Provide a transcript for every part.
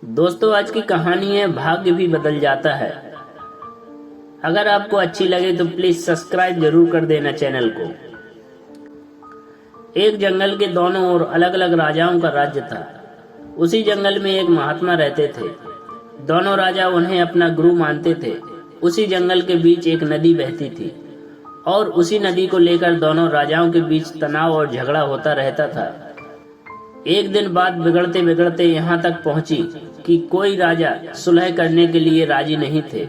दोस्तों, आज की कहानी है भाग्य भी बदल जाता है। अगर आपको अच्छी लगे तो प्लीज सब्सक्राइब जरूर कर देना चैनल को। एक जंगल के दोनों ओर अलग अलग राजाओं का राज्य था। उसी जंगल में एक महात्मा रहते थे। दोनों राजा उन्हें अपना गुरु मानते थे। उसी जंगल के बीच एक नदी बहती थी और उसी नदी को लेकर दोनों राजाओं के बीच तनाव और झगड़ा होता रहता था। एक दिन बात बिगड़ते बिगड़ते यहाँ तक पहुंची कि कोई राजा सुलह करने के लिए राजी नहीं थे,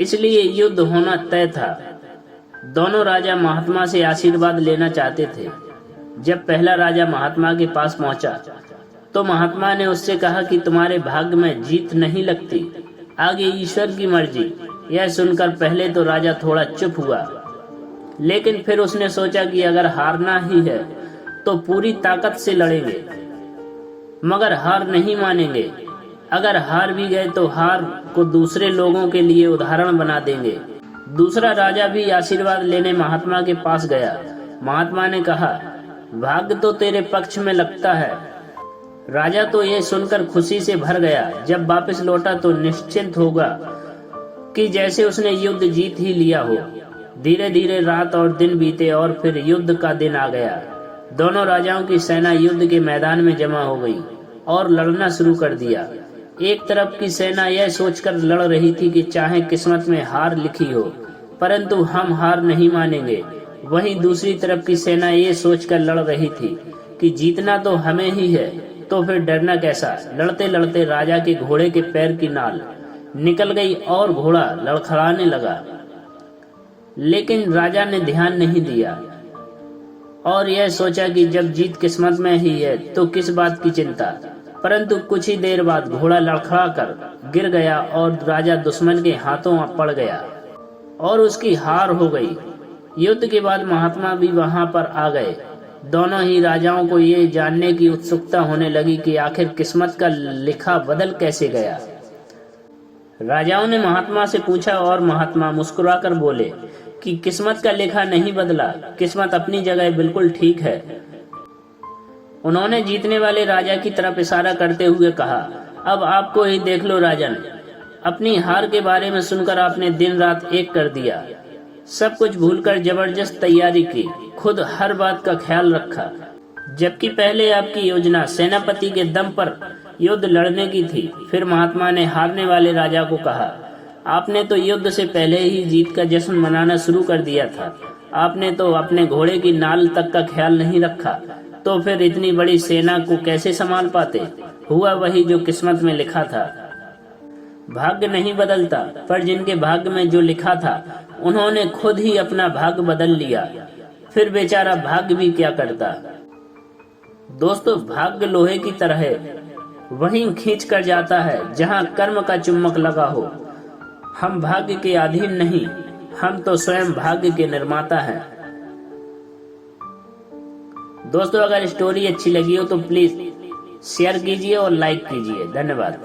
इसलिए युद्ध होना तय था। दोनों राजा महात्मा से आशीर्वाद लेना चाहते थे। जब पहला राजा महात्मा के पास पहुंचा तो महात्मा ने उससे कहा कि तुम्हारे भाग्य में जीत नहीं लगती, आगे ईश्वर की मर्जी। यह सुनकर पहले तो राजा थोड़ा चुप हुआ, लेकिन फिर उसने सोचा कि अगर हारना ही है तो पूरी ताकत से लड़ेंगे, मगर हार नहीं मानेंगे। अगर हार भी गए तो हार को दूसरे लोगों के लिए उदाहरण बना देंगे। दूसरा राजा भी आशीर्वाद लेने महात्मा के पास गया। महात्मा ने कहा, भाग्य तो तेरे पक्ष में लगता है। राजा तो ये सुनकर खुशी से भर गया। जब वापस लौटा तो निश्चिंत होगा कि जैसे उसने युद्ध जीत ही लिया हो। धीरे धीरे रात और दिन बीते और फिर युद्ध का दिन आ गया। दोनों राजाओं की सेना युद्ध के मैदान में जमा हो गई और लड़ना शुरू कर दिया। एक तरफ की सेना यह सोचकर लड़ रही थी कि चाहे किस्मत में हार लिखी हो, परंतु हम हार नहीं मानेंगे। वहीं दूसरी तरफ की सेना ये सोचकर लड़ रही थी कि जीतना तो हमें ही है, तो फिर डरना कैसा। लड़ते लड़ते राजा के घोड़े के पैर की नाल निकल गई और घोड़ा लड़खड़ाने लगा, लेकिन राजा ने ध्यान नहीं दिया और यह सोचा कि जब जीत किस्मत में ही है तो किस बात की चिंता। परंतु कुछ ही देर बाद घोड़ा लड़खड़ा कर गिर गया और राजा दुश्मन के हाथों पड़ गया और उसकी हार हो गई। युद्ध के बाद महात्मा भी वहां पर आ गए। दोनों ही राजाओं को ये जानने की उत्सुकता होने लगी कि आखिर किस्मत का लिखा बदल कैसे गया। राजाओं ने महात्मा से पूछा और महात्मा मुस्कुराकर बोले कि किस्मत का लेखा नहीं बदला, किस्मत अपनी जगह बिल्कुल ठीक है। उन्होंने जीतने वाले राजा की तरफ इशारा करते हुए कहा, अब आपको ही देख लो राजन, अपनी हार के बारे में सुनकर आपने दिन रात एक कर दिया। सब कुछ भूलकर जबरदस्त तैयारी की, खुद हर बात का ख्याल रखा, जबकि पहले आपकी योजना सेनापति के दम पर युद्ध लड़ने की थी। फिर महात्मा ने हारने वाले राजा को कहा, आपने तो युद्ध से पहले ही जीत का जश्न मनाना शुरू कर दिया था। आपने तो अपने घोड़े की नाल तक का ख्याल नहीं रखा, तो फिर इतनी बड़ी सेना को कैसे संभाल पाते। हुआ वही जो किस्मत में लिखा था। भाग्य नहीं बदलता, पर जिनके भाग्य में जो लिखा था उन्होंने खुद ही अपना भाग्य बदल लिया। फिर बेचारा भाग्य भी क्या करता। दोस्तों, भाग्य लोहे की तरह है, वहीं खींच कर जाता है जहां कर्म का चुम्बक लगा हो। हम भाग्य के अधीन नहीं, हम तो स्वयं भाग्य के निर्माता हैं। दोस्तों, अगर स्टोरी अच्छी लगी हो तो प्लीज शेयर कीजिए और लाइक कीजिए। धन्यवाद।